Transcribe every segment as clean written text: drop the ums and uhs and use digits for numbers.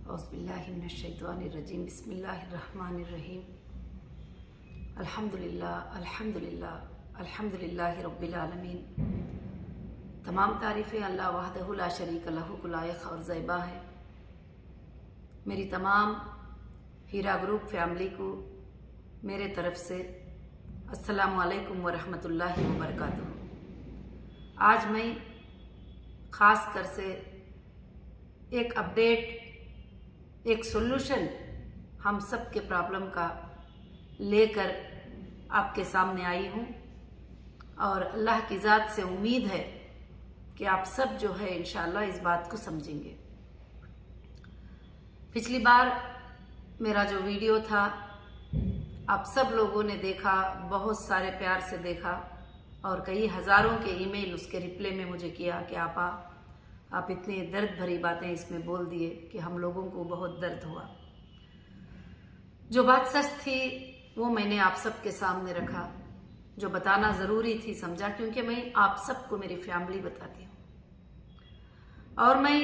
औज़ुबिल्लाहिमिनश्शैतानिर्रजीम बिस्मिल्लाहिर्रहमानिर्रहीम अल्हम्दुलिल्लाह अल्हम्दुलिल्लाह अल्हम्दुलिल्लाहि रब्बिल आलमीन। तमाम तारीफ़ें अल्लाह वहदहु ला शरीक लहू को लायक और ज़ैबा है। मेरी तमाम हीरा ग्रुप फैमिली को मेरे तरफ से अस्सलामु अलैकुम व रहमतुल्लाहि व बरकातुहू। आज मैं ख़ास कर से एक अपडेट, एक सॉल्यूशन हम सब के प्रॉब्लम का लेकर आपके सामने आई हूँ और अल्लाह की ज़ात से उम्मीद है कि आप सब जो है इंशाअल्लाह इस बात को समझेंगे। पिछली बार मेरा जो वीडियो था आप सब लोगों ने देखा, बहुत सारे प्यार से देखा और कई हज़ारों के ईमेल उसके रिप्लाई में मुझे किया कि आप इतनी दर्द भरी बातें इसमें बोल दिए कि हम लोगों को बहुत दर्द हुआ। जो बात सच थी वो मैंने आप सबके सामने रखा, जो बताना ज़रूरी थी समझा, क्योंकि मैं आप सबको मेरी फैमिली बताती हूँ। और मैं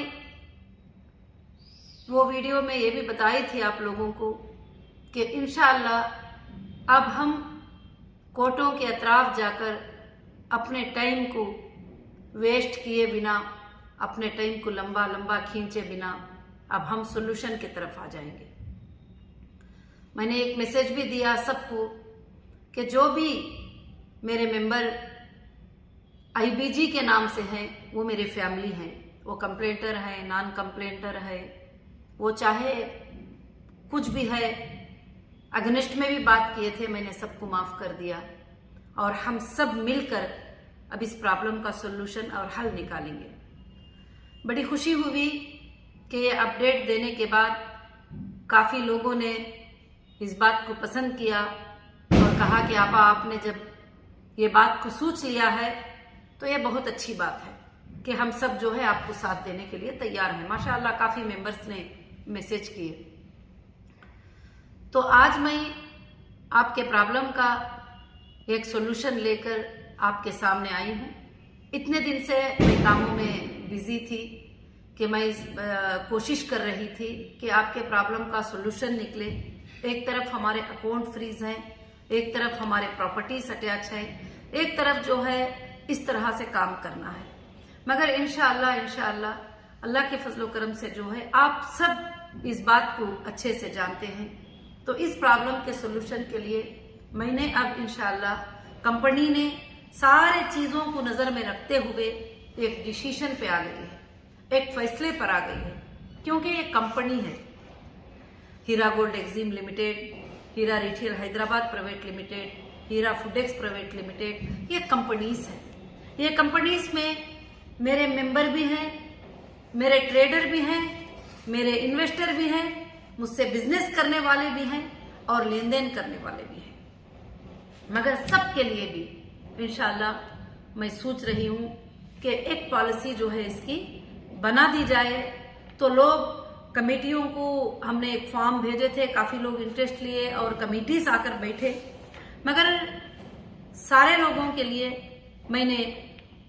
वो वीडियो में ये भी बताई थी आप लोगों को कि इंशाअल्लाह अब हम कोर्टों के अतराफ जाकर अपने टाइम को वेस्ट किए बिना, अपने टाइम को लंबा लंबा खींचे बिना अब हम सॉल्यूशन की तरफ आ जाएंगे। मैंने एक मैसेज भी दिया सबको कि जो भी मेरे मेंबर आईबीजी के नाम से हैं वो मेरे फैमिली हैं, वो कंप्लेंटर है, नॉन कंप्लेंटर है, वो चाहे कुछ भी है, अगेंस्ट में भी बात किए थे, मैंने सबको माफ़ कर दिया और हम सब मिलकर अब इस प्रॉब्लम का सॉल्यूशन और हल निकालेंगे। बड़ी खुशी हुई कि ये अपडेट देने के बाद काफ़ी लोगों ने इस बात को पसंद किया और कहा कि आपने जब ये बात को सोच लिया है तो ये बहुत अच्छी बात है कि हम सब जो है आपको साथ देने के लिए तैयार हैं। माशाअल्लाह काफ़ी मेंबर्स ने मैसेज किए। तो आज मैं आपके प्रॉब्लम का एक सॉल्यूशन लेकर आपके सामने आई हूँ। इतने दिन से मैं कामों में बिजी थी कि मैं कोशिश कर रही थी कि आपके प्रॉब्लम का सॉल्यूशन निकले। एक तरफ हमारे अकाउंट फ्रीज हैं, एक तरफ हमारे प्रॉपर्टीज अटैच है, एक तरफ जो है इस तरह से काम करना है। मगर इंशाअल्लाह अल्लाह के फजलो करम से जो है आप सब इस बात को अच्छे से जानते हैं। तो इस प्रॉब्लम के सॉल्यूशन के लिए मैंने अब इंशाअल्लाह कंपनी ने सारे चीज़ों को नज़र में रखते हुए एक डिसीजन पे आ गई है, एक फैसले पर आ गई है। क्योंकि ये कंपनी है हीरा गोल्ड एक्जिम लिमिटेड, हीरा रिटेल हैदराबाद प्राइवेट लिमिटेड, हीरा फूडेक्स प्राइवेट लिमिटेड, ये कंपनीज हैं। ये कंपनीज में मेरे मेंबर भी हैं, मेरे ट्रेडर भी हैं, मेरे इन्वेस्टर भी हैं, मुझसे बिजनेस करने वाले भी हैं और लेन देन करने वाले भी हैं। मगर सबके लिए भी इंशाअल्लाह मैं सोच रही हूँ कि एक पॉलिसी जो है इसकी बना दी जाए। तो लोग कमेटियों को हमने एक फॉर्म भेजे थे, काफ़ी लोग इंटरेस्ट लिए और कमेटीज आकर बैठे, मगर सारे लोगों के लिए मैंने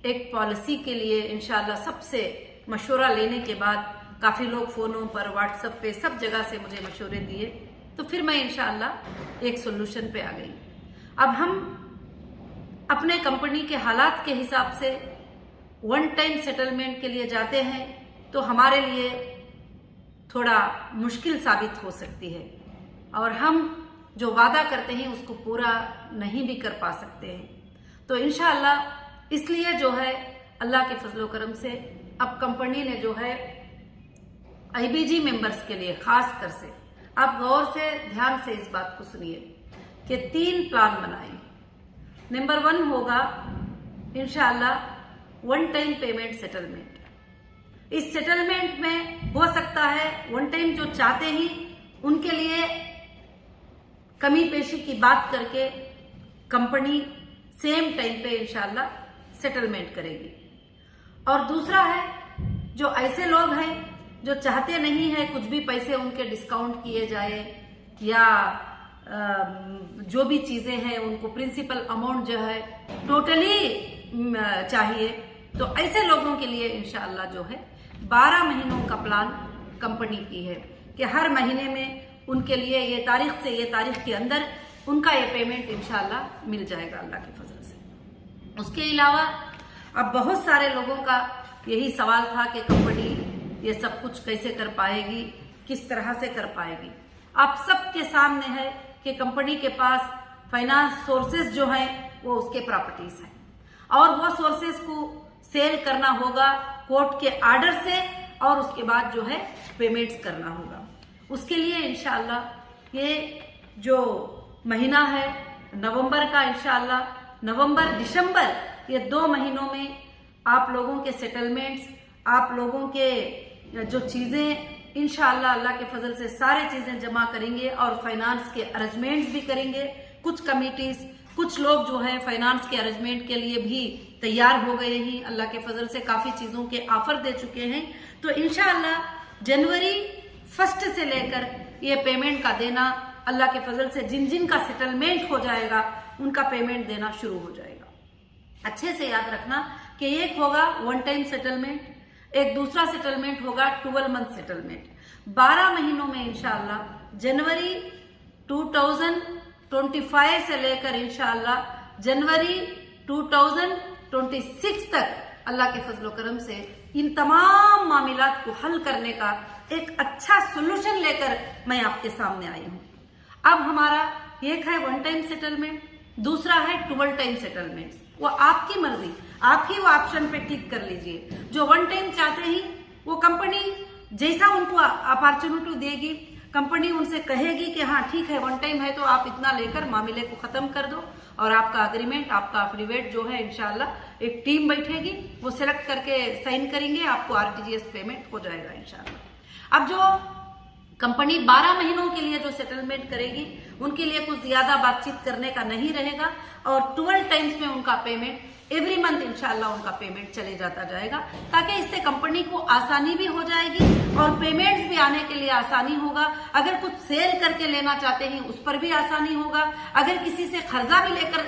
एक पॉलिसी के लिए इंशाअल्लाह सबसे मशवरा लेने के बाद काफ़ी लोग फ़ोनों पर, व्हाट्सएप पे, सब जगह से मुझे मशवरे दिए। तो फिर मैं इंशाअल्लाह एक सॉल्यूशन पे आ गई। अब हम अपने कंपनी के हालात के हिसाब से वन टाइम सेटलमेंट के लिए जाते हैं तो हमारे लिए थोड़ा मुश्किल साबित हो सकती है और हम जो वादा करते हैं उसको पूरा नहीं भी कर पा सकते हैं। तो इंशाअल्लाह इसलिए जो है अल्लाह के फजलो करम से अब कंपनी ने जो है आईबीजी मेंबर्स के लिए खास कर से, आप गौर से ध्यान से इस बात को सुनिए कि 3 प्लान बनाए। नंबर 1 होगा इंशाअल्लाह वन टाइम पेमेंट सेटलमेंट। इस सेटलमेंट में हो सकता है वन टाइम जो चाहते ही उनके लिए कमी पेशी की बात करके कंपनी सेम टाइम पे इंशाअल्लाह सेटलमेंट करेगी। और दूसरा है जो ऐसे लोग हैं जो चाहते नहीं है कुछ भी पैसे उनके डिस्काउंट किए जाए या जो भी चीजें हैं उनको प्रिंसिपल अमाउंट जो है टोटली चाहिए, तो ऐसे लोगों के लिए इंशाअल्लाह जो है 12 महीनों का प्लान कंपनी की है कि हर महीने में उनके लिए ये तारीख से ये तारीख के अंदर उनका ये पेमेंट इंशाल्लाह मिल जाएगा अल्लाह के फजल से। उसके अलावा अब बहुत सारे लोगों का यही सवाल था कि कंपनी ये सब कुछ कैसे कर पाएगी, किस तरह से कर पाएगी। आप सबके सामने है कि कंपनी के पास फाइनेंस सोर्सेज जो हैं वो उसके प्रॉपर्टीज हैं और वो सोर्सेज को सेल करना होगा कोर्ट के आर्डर से और उसके बाद जो है पेमेंट्स करना होगा। उसके लिए इंशाल्लाह ये जो महीना है नवंबर का, इंशाल्लाह नवंबर दिसंबर ये 2 महीनों में आप लोगों के सेटलमेंट्स, आप लोगों के जो चीज़ें इंशाल्लाह अल्लाह के फजल से सारे चीज़ें जमा करेंगे और फाइनेंस के अरेंजमेंट्स भी करेंगे। कुछ कमिटीज, कुछ लोग जो है फाइनेंस के अरेंजमेंट के लिए भी तैयार हो गए हैं, अल्लाह के फजल से काफ़ी चीज़ों के ऑफर दे चुके हैं। तो इंशाल्लाह जनवरी 1 से लेकर ये पेमेंट का देना अल्लाह के फजल से जिन जिन का सेटलमेंट हो जाएगा उनका पेमेंट देना शुरू हो जाएगा। अच्छे से याद रखना कि एक होगा 1 टाइम सेटलमेंट, एक दूसरा सेटलमेंट होगा 12 मंथ सेटलमेंट। 12 महीनों में इंशाल्लाह जनवरी 2025 से लेकर इंशाल्लाह जनवरी 2026 तक अल्लाह के फजलो करम से इन तमाम मामलात को हल करने का एक अच्छा सोल्यूशन लेकर मैं आपके सामने आई हूँ। अब हमारा एक है 1 टाइम सेटलमेंट, दूसरा है 12 टाइम सेटलमेंट। वो आपकी मर्जी, आप ही वो ऑप्शन पे टिक कर लीजिए। जो 1 टाइम चाहते हैं वो कंपनी जैसा उनको अपॉर्चुनिटी देगी, कंपनी उनसे कहेगी कि हाँ ठीक है 1 टाइम है तो आप इतना लेकर मामले को खत्म कर दो और आपका अग्रीमेंट, आपका एफिडेविट जो है इंशाल्लाह एक टीम बैठेगी, वो सिलेक्ट करके साइन करेंगे, आपको आरटीजीएस पेमेंट हो जाएगा इंशाल्लाह। अब जो कंपनी 12 महीनों के लिए जो सेटलमेंट करेगी उनके लिए कुछ ज्यादा बातचीत करने का नहीं रहेगा और 12 टाइम्स में उनका पेमेंट एवरी मंथ इंशाल्लाह उनका पेमेंट चले जाता जाएगा, ताकि इससे कंपनी को आसानी भी हो जाएगी और पेमेंट्स भी आने के लिए आसानी होगा। अगर कुछ सेल करके लेना चाहते हैं उस पर भी आसानी होगा, अगर किसी से कर्जा भी लेकर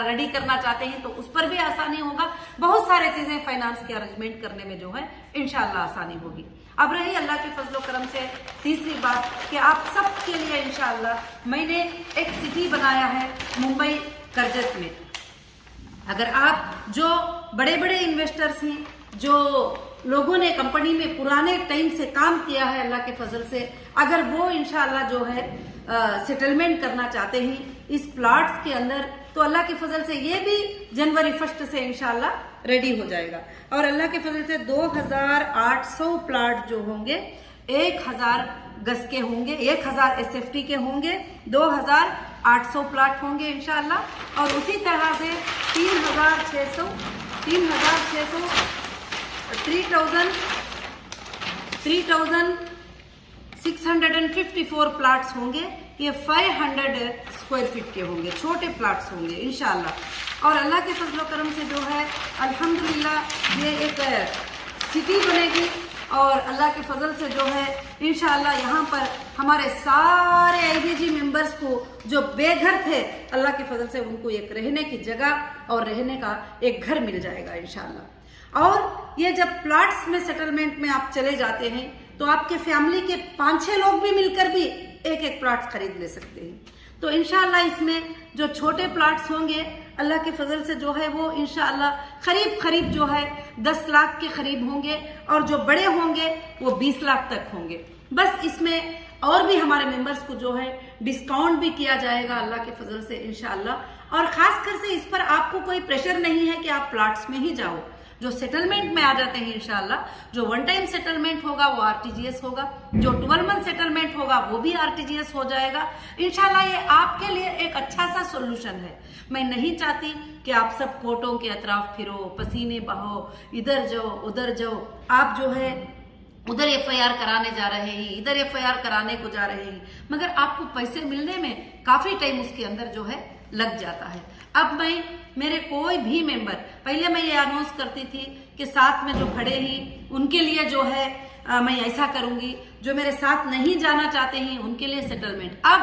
रेडी करना चाहते हैं तो उस पर भी आसानी होगा। बहुत सारे चीजें फाइनेंस के अरेंजमेंट करने में जो है इंशाल्लाह आसानी होगी। अब रही अल्लाह के फजलो करम से तीसरी बात कि आप सबके लिए इंशाल्लाह मैंने एक सिटी बनाया है मुंबई करजत में। अगर आप जो बड़े बड़े इन्वेस्टर्स हैं, जो लोगों ने कंपनी में पुराने टाइम से काम किया है अल्लाह के फजल से, अगर वो इंशाल्लाह जो है सेटलमेंट करना चाहते हैं इस प्लॉट्स के अंदर, तो अल्लाह के फजल से ये भी जनवरी 1 से इंशाल्लाह रेडी हो जाएगा। और अल्लाह के फजल से 2800 प्लॉट जो होंगे 1000 गज के होंगे, 1000 SFT के होंगे, 2800 प्लॉट होंगे इंशाल्लाह। और उसी तरह से 3600 3654 प्लॉट्स होंगे। ये 500 स्क्वायर फीट के होंगे, छोटे प्लॉट्स होंगे इंशाल्लाह। और अल्लाह के फजलो करम से जो है अल्हम्दुलिल्लाह ये एक सिटी बनेगी और अल्लाह के फजल से जो है इंशाल्लाह यहाँ पर हमारे सारे IBG मेंबर्स को जो बेघर थे अल्लाह के फजल से उनको एक रहने की जगह और रहने का एक घर मिल जाएगा इंशाल्लाह। और ये जब प्लॉट्स में सेटलमेंट में आप चले जाते हैं तो आपके फैमिली के 5-6 लोग भी मिलकर भी एक प्लॉट खरीद ले सकते हैं। तो इंशाल्लाह इसमें जो छोटे प्लॉट्स होंगे अल्लाह के फजल से जो है वो इंशाल्लाह करीब जो है 10 लाख के करीब होंगे और जो बड़े होंगे वो 20 लाख तक होंगे। बस इसमें और भी हमारे मेंबर्स को जो है डिस्काउंट भी किया जाएगा अल्लाह के फजल से इंशाल्लाह। और खासकर से इस पर आपको कोई प्रेशर नहीं है कि आप प्लॉट्स में ही जाओ, जो सेटलमेंट में आ जाते हैं इंशाल्लाह। जो 1 टाइम सेटलमेंट होगा वो आरटीजीएस होगा, जो 12 मंथ सेटलमेंट होगा वो भी आरटीजीएस हो जाएगा इंशाल्लाह। ये आपके लिए एक अच्छा सा सोल्यूशन है। मैं नहीं चाहती कि आप सब कोर्टों के अतराफ फिरो, पसीने बहो, इधर जाओ उधर जाओ। आप जो है उधर FIR कराने जा रहे हैं, इधर FIR कराने को जा रहे हैं, मगर आपको पैसे मिलने में काफी टाइम उसके अंदर जो है लग जाता है। अब मैं मेरे कोई भी मेंबर, पहले मैं ये अनाउंस करती थी कि साथ में जो खड़े हैं उनके लिए जो है मैं ऐसा करूंगी, जो मेरे साथ नहीं जाना चाहते हैं उनके लिए सेटलमेंट। अब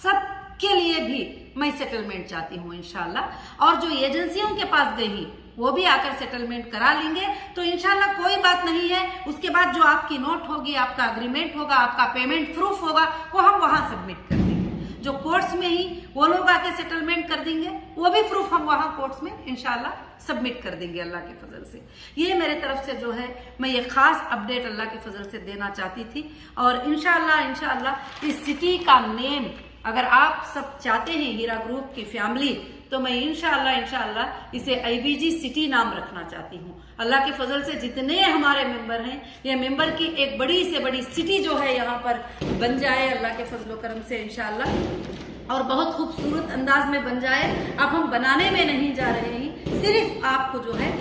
सबके लिए भी मैं सेटलमेंट चाहती हूँ इंशाल्लाह। और जो एजेंसियों के पास गई वो भी आकर सेटलमेंट करा लेंगे। तो इंशाल्लाह कोई बात नहीं है। उसके बाद जो आपकी नोट होगी, आपका अग्रीमेंट होगा, आपका पेमेंट प्रूफ होगा, वो हम वहां सबमिट कर देंगे। जो कोर्ट्स में ही वो लोग आके सेटलमेंट कर देंगे, वो भी प्रूफ हम वहां कोर्ट्स में इंशाल्लाह सबमिट कर देंगे अल्लाह के फजल से। ये मेरे तरफ से जो है मैं ये खास अपडेट अल्लाह के फजल से देना चाहती थी। और इंशाल्लाह इस सिटी का नेम अगर आप सब चाहते हैं हीरा ग्रुप की फैमिली, तो मैं इंशाल्लाह इसे IBG सिटी नाम रखना चाहती हूँ। अल्लाह के फजल से जितने हमारे मेंबर हैं, ये मेंबर की एक बड़ी से बड़ी सिटी जो है यहाँ पर बन जाए अल्लाह के फजल करम से इंशाल्लाह, और बहुत खूबसूरत अंदाज में बन जाए। अब हम बनाने में नहीं जा रहे हैं, सिर्फ आपको जो है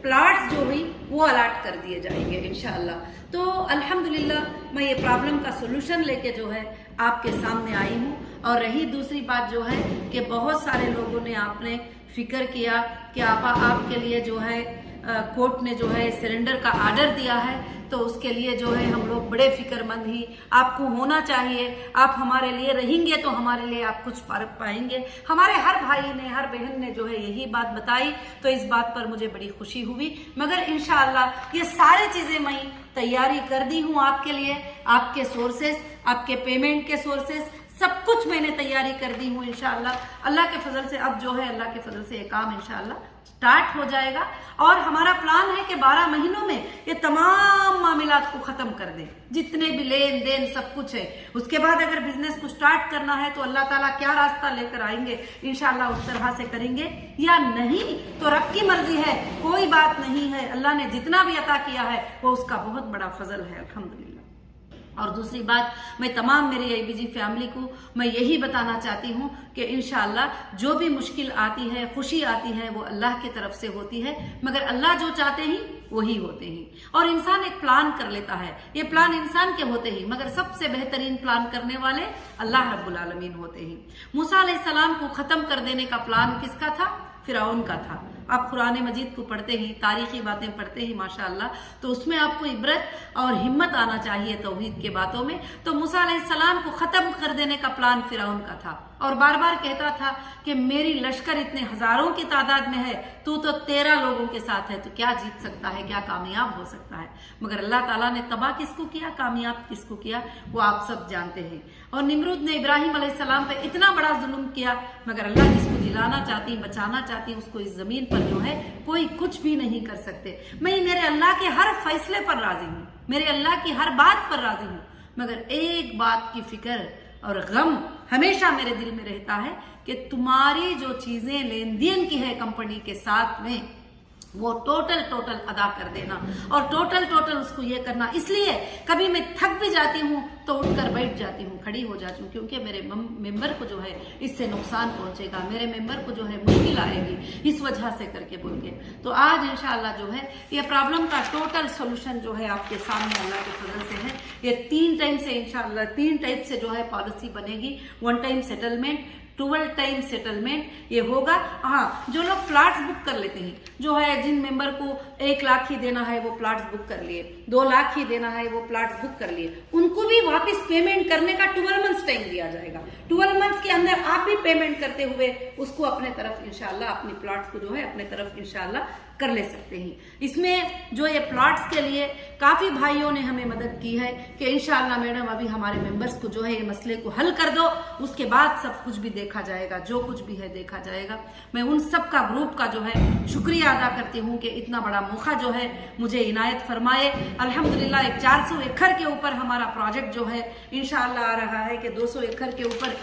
प्लाट्स जो हुई वो अलाट कर दिए जाएंगे इंशाल्लाह। तो अल्हम्दुलिल्लाह मैं ये प्रॉब्लम का सोल्यूशन लेके जो है आपके सामने आई हूँ। और रही दूसरी बात जो है कि बहुत सारे लोगों ने आपने फिक्र किया कि आपके लिए जो है कोर्ट ने जो है सिलेंडर का ऑर्डर दिया है, तो उसके लिए जो है हम लोग बड़े फिक्रमंद ही। आपको होना चाहिए, आप हमारे लिए रहेंगे तो हमारे लिए आप कुछ पाएंगे। हमारे हर भाई ने, हर बहन ने जो है यही बात बताई, तो इस बात पर मुझे बड़ी खुशी हुई। मगर इंशाअल्लाह ये सारी चीजें मैं तैयारी कर दी हूँ आपके लिए, आपके सोर्सेस, आपके पेमेंट के सोर्सेस, सब कुछ मैंने तैयारी कर दी हूँ इंशाअल्लाह। अल्लाह के फजल से अब जो है अल्लाह के फजल से ये काम इंशाअल्लाह स्टार्ट हो जाएगा। और हमारा प्लान है कि 12 महीनों में ये तमाम मामलात को खत्म कर दें, जितने भी लेन देन सब कुछ है। उसके बाद अगर बिजनेस को स्टार्ट करना है तो अल्लाह ताला क्या रास्ता लेकर आएंगे इंशाअल्लाह उस तरह से करेंगे, या नहीं तो रब की मर्जी है, कोई बात नहीं है। अल्लाह ने जितना भी अता किया है वो उसका बहुत बड़ा फजल है अल्हम्दुलिल्लाह। और दूसरी बात, मैं तमाम मेरी IBG फैमिली को मैं यही बताना चाहती हूँ कि इंशाअल्लाह जो भी मुश्किल आती है, खुशी आती है, वो अल्लाह की तरफ से होती है। मगर अल्लाह जो चाहते हैं वही होते हैं। और इंसान एक प्लान कर लेता है, ये प्लान इंसान के होते ही, मगर सबसे बेहतरीन प्लान करने वाले अल्लाह रब्बुल आलमीन होते हैं। मूसा अलैहिस्सलाम को खत्म कर देने का प्लान किसका था? फिरौन का था। आप कुरान मजीद को पढ़ते ही, तारीखी बातें पढ़ते ही माशाअल्लाह, तो उसमें आपको इबरत और हिम्मत आना चाहिए तौहीद के बातों में। तो मूसा अलैहिस्सलाम को खत्म कर देने का प्लान फिरौन का था, और बार बार कहता था कि मेरी लश्कर इतने हजारों की तादाद में है, तू तो 13 लोगों के साथ है, तो क्या जीत सकता है, क्या कामयाब हो सकता है। मगर अल्लाह ताला ने तबाह किसको किया, कामयाब किसको किया, वो आप सब जानते हैं। और निमरूद ने इब्राहिम अलैहिस्सलाम पे इतना बड़ा जुल्म किया, मगर अल्लाह जिसको जिलाना चाहती, बचाना चाहती, उसको इस जमीन पर जो है कोई कुछ भी नहीं कर सकते। मैं मेरे अल्लाह के हर फैसले पर राजी हूँ, मेरे अल्लाह की हर बात पर राजी हूँ, मगर एक बात की फिक्र और गम हमेशा मेरे दिल में रहता है कि तुम्हारी जो चीजें लेन देन की है कंपनी के साथ में, वो टोटल अदा कर देना, और टोटल उसको ये करना। इसलिए कभी मैं थक भी जाती हूँ तो उठकर बैठ जाती हूँ, खड़ी हो जाती हूँ, क्योंकि मेरे मेंबर को जो है इससे नुकसान पहुंचेगा, मेरे मेंबर को जो है मुश्किल आएगी, इस वजह से करके बोल के। तो आज इंशाल्लाह जो है ये प्रॉब्लम का टोटल सोल्यूशन जो है आपके सामने अल्लाह के फजल से है। ये 3 टाइम से इंशाल्लाह 3 टाइप से जो है पॉलिसी बनेगी। 1 टाइम सेटलमेंट, 12 टाइम सेटलमेंट ये होगा। हाँ, जो लोग प्लाट्स बुक कर लेते हैं, जो है जिन मेंबर को 1 लाख ही देना है वो प्लाट्स बुक कर लिए, 2 लाख ही देना है वो प्लाट्स बुक कर लिए, उनको भी वापस पेमेंट करने का 12 मंथ्स टाइम दिया जाएगा। 12 मंथ्स के अंदर आप भी पेमेंट करते हुए उसको अपने तरफ इंशाल्लाह, अपनी प्लाट्स को जो है अपने तरफ इंशाल्लाह कर ले सकते हैं। इसमें जो ये प्लॉट्स के लिए काफी भाइयों ने हमें मदद की है कि इंशाअल्लाह मैडम अभी हमारे मेंबर्स को जो है ये मसले को हल कर दो, उसके बाद सब कुछ भी देखा जाएगा, जो कुछ भी है देखा जाएगा। मैं उन सब का ग्रुप का जो है शुक्रिया अदा करती हूँ कि इतना बड़ा मौका जो है मुझे इनायत फरमाए। अल्हम्दुलिल्लाह एक 400 एकड़ के ऊपर हमारा प्रोजेक्ट जो है इंशाअल्लाह आ रहा है कि 200 एकड़ के ऊपर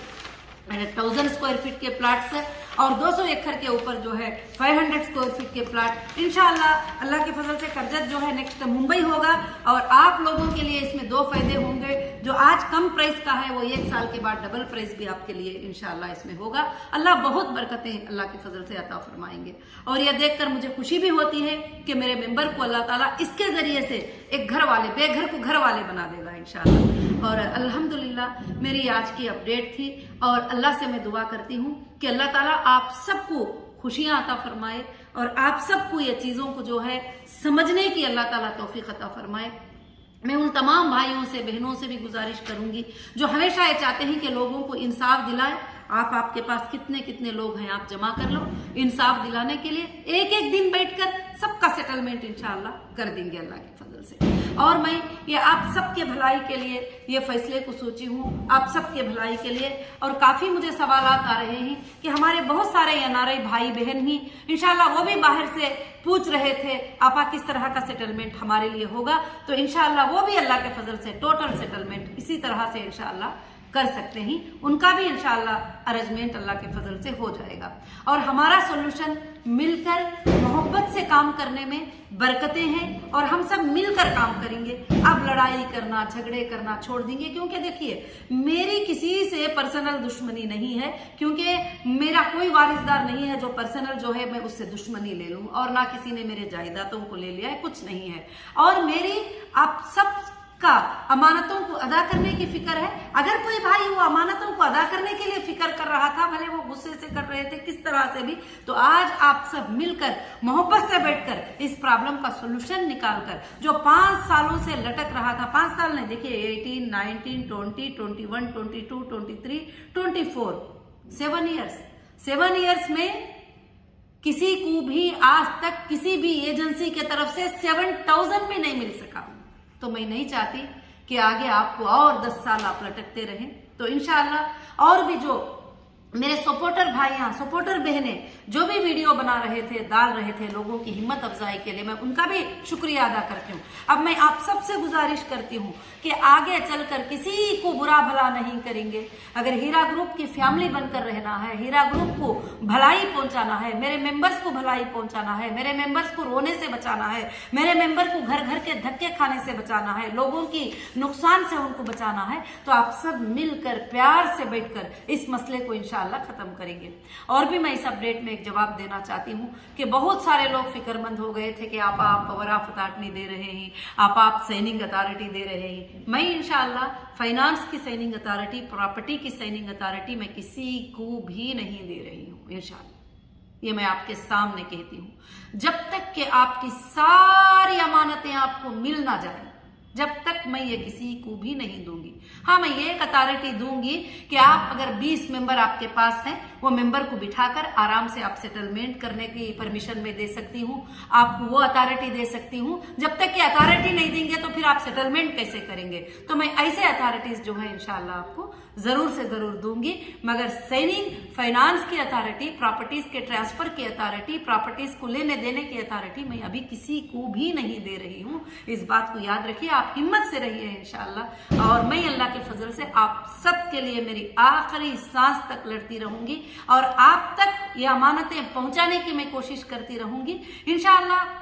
1000 स्क्वायर फीट के प्लाट्स है और 200 एकड़ के ऊपर जो है 500 स्क्वायर फीट के प्लाट। इंशाअल्लाह अल्लाह के फजल से कर्जत जो है नेक्स्ट मुंबई होगा और आप लोगों के लिए इसमें 2 फायदे होंगे। जो आज कम प्राइस का है वो 1 साल के बाद डबल प्राइस भी आपके लिए इंशाअल्लाह इसमें होगा। अल्लाह बहुत बरकतें अल्लाह के फजल से अता फरमाएंगे। और यह देखकर मुझे खुशी भी होती है कि मेरे मेंबर को अल्लाह ताला इसके जरिए से एक घर वाले, बेघर को घर वाले बना देगा इंशाअल्लाह। और अल्हम्दुलिल्लाह मेरी आज की अपडेट थी और अल्लाह से मैं दुआ करती हूँ कि अल्लाह ताला आप सबको खुशियां अता फरमाए और आप सबको ये चीज़ों को जो है समझने की अल्लाह ताला तौफीक अता फरमाए। मैं उन तमाम भाइयों से बहनों से भी गुजारिश करूंगी जो हमेशा ये चाहते हैं कि लोगों को इंसाफ दिलाए। आपके पास कितने कितने लोग हैं, आप जमा कर लो। इंसाफ दिलाने के लिए एक एक दिन बैठकर सबका सेटलमेंट इंशाअल्लाह कर देंगे अल्लाह के फजल से। और मैं ये आप सबके भलाई के लिए ये फैसले को सोची हूँ, आप सबके भलाई के लिए। और काफी मुझे सवालात आ रहे हैं कि हमारे बहुत सारे एनआरआई भाई बहन ही इंशाअल्लाह वो भी बाहर से पूछ रहे थे आपा किस तरह का सेटलमेंट हमारे लिए होगा। तो इंशाअल्लाह वो भी अल्लाह के फजल से टोटल सेटलमेंट इसी तरह से इंशाअल्लाह कर सकते हैं। उनका भी इंशाअल्लाह अरेंजमेंट अल्लाह के फजल से हो जाएगा। और हमारा सोल्यूशन मिलकर मोहब्बत से काम करने में बरकतें हैं और हम सब मिलकर काम करेंगे। अब लड़ाई करना झगड़े करना छोड़ देंगे, क्योंकि देखिए मेरी किसी से पर्सनल दुश्मनी नहीं है, क्योंकि मेरा कोई वारिसदार नहीं है जो पर्सनल जो है मैं उससे दुश्मनी ले लूं, और ना किसी ने मेरे जायदादों को ले लिया है, कुछ नहीं है। और मेरी आप सब का अमानतों को अदा करने की फिक्र है। अगर कोई भाई वो अमानतों को अदा करने के लिए फिक्र कर रहा था, भले वो गुस्से से कर रहे थे किस तरह से भी, तो आज आप सब मिलकर मोहब्बत से बैठकर इस प्रॉब्लम का सोल्यूशन निकालकर, जो 5 सालों से लटक रहा था, 5 साल नहीं देखिए 18, 19, 20, 21, 22, 23, 24, 7 ईयर्स में किसी को भी आज तक किसी भी एजेंसी के तरफ से 7,000 भी नहीं मिल सका। तो मैं नहीं चाहती कि आगे आपको और 10 साल आप लटकते रहें। तो इंशाअल्लाह और भी जो मेरे सपोर्टर भाइयां, सपोर्टर बहनें जो भी वीडियो बना रहे थे, डाल रहे थे लोगों की हिम्मत अफजाई के लिए, मैं उनका भी शुक्रिया अदा करती हूँ। अब मैं आप सबसे गुजारिश करती हूँ कि आगे चलकर किसी को बुरा भला नहीं करेंगे। अगर हीरा ग्रुप की फैमिली बनकर रहना है, हीरा ग्रुप को भलाई पहुंचाना है, मेरे मेंबर्स को भलाई पहुंचाना है, मेरे मेंबर्स को रोने से बचाना है, मेरे मेंबर को घर घर के धक्के खाने से बचाना है, लोगों की नुकसान से उनको बचाना है, तो आप सब मिलकर प्यार से बैठकर इस मसले को इंशाअल्लाह खत्म करेंगे। और भी मैं इस अपडेट में एक जवाब देना चाहती हूँ कि बहुत सारे लोग फिक्रमंद हो गए थे कि आप पावर ऑफ अथॉरिटी दे रहे हैं, आप साइनिंग अथॉरिटी दे रहे हैं। मैं इंशाअल्लाह फाइनेंस की साइनिंग अथॉरिटी, प्रॉपर्टी की साइनिंग अथॉरिटी मैं किसी को भी नहीं दे रही हूँ इंशाअल्लाह। ये मैं आपके सामने कहती हूँ। जब तक कि आपकी सारी अमानतें आपको मिल ना जाए, जब तक मैं ये किसी को भी नहीं दूंगी। हाँ, मैं ये एक अथॉरिटी दूंगी कि आप अगर 20 मेंबर आपके पास हैं, वो मेंबर को बिठाकर आराम से आप सेटलमेंट करने की परमिशन में दे सकती हूँ, आपको वो अथॉरिटी दे सकती हूँ। जब तक कि अथॉरिटी नहीं देंगे तो फिर आप सेटलमेंट कैसे करेंगे? तो मैं ऐसे अथॉरिटीज जो है इंशाल्लाह आपको जरूर से जरूर दूंगी। मगर साइनिंग, फाइनेंस की अथॉरिटी, प्रॉपर्टीज के ट्रांसफर की अथॉरिटी, प्रॉपर्टीज को लेने देने की अथॉरिटी मैं अभी किसी को भी नहीं दे रही हूँ। इस बात को याद रखिए, आप हिम्मत से रहिए इंशाअल्लाह। और मैं अल्लाह के फजल से आप सब के लिए मेरी आखिरी सांस तक लड़ती रहूंगी और आप तक ये अमानतें पहुंचाने की मैं कोशिश करती रहूंगी इंशाअल्लाह।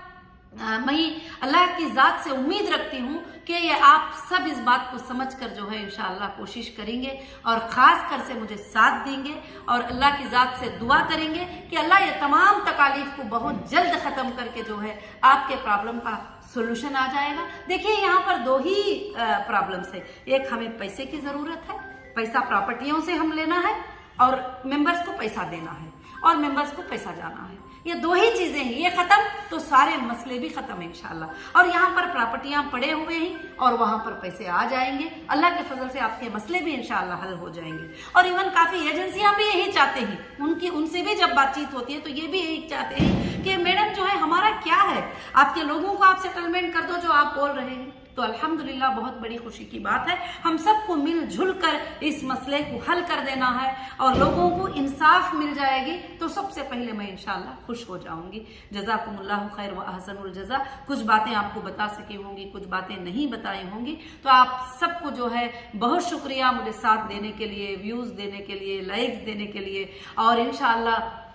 मैं अल्लाह की जात से उम्मीद रखती हूँ कि ये आप सब इस बात को समझकर जो है इंशाअल्लाह कोशिश करेंगे और खास कर से मुझे साथ देंगे और अल्लाह की जात से दुआ करेंगे कि अल्लाह ये तमाम तकालीफ को बहुत जल्द खत्म करके जो है आपके प्रॉब्लम का सोल्यूशन आ जाएगा। देखिए यहाँ पर 2 ही प्रॉब्लम्स है। एक, हमें पैसे की जरूरत है, पैसा प्रॉपर्टियों से हम लेना है और मेंबर्स को पैसा देना है और मेंबर्स को पैसा जाना है। ये 2 ही चीजें हैं, ये खत्म तो सारे मसले भी खत्म इंशाअल्लाह। और यहाँ पर प्रॉपर्टियां पड़े हुए हैं और वहां पर पैसे आ जाएंगे। अल्लाह के फजल से आपके मसले भी इंशाअल्लाह हल हो जाएंगे। और इवन काफी एजेंसियां भी यही चाहते हैं, उनसे भी जब बातचीत होती है तो ये भी यही चाहते हैं कि मैडम जो है हमारा क्या है, आपके लोगों को आप सेटलमेंट कर दो जो आप बोल रहे हैं। तो अल्हम्दुलिल्लाह बहुत बड़ी खुशी की बात है। हम सबको मिलजुल कर इस मसले को हल कर देना है और लोगों को इंसाफ मिल जाएगी तो सबसे पहले मैं इंशाअल्लाह खुश हो जाऊंगी। जज़ाकुमुल्लाहु खैर व अहसनुल जज़ा। कुछ बातें आपको बता सकी होंगी, कुछ बातें नहीं बताई होंगी, तो आप सबको जो है बहुत शुक्रिया मुझे साथ देने के लिए, व्यूज देने के लिए, लाइक्स देने के लिए और इंशाअल्लाह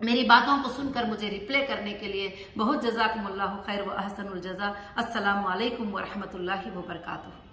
मेरी बातों को सुनकर मुझे रिप्ले करने के लिए बहुत जज़ाकुमुल्लाहु खैर व अहसनुल जज़ा। अस्सलामु अलैकुम व रहमतुल्लाहि व बरकातुहू।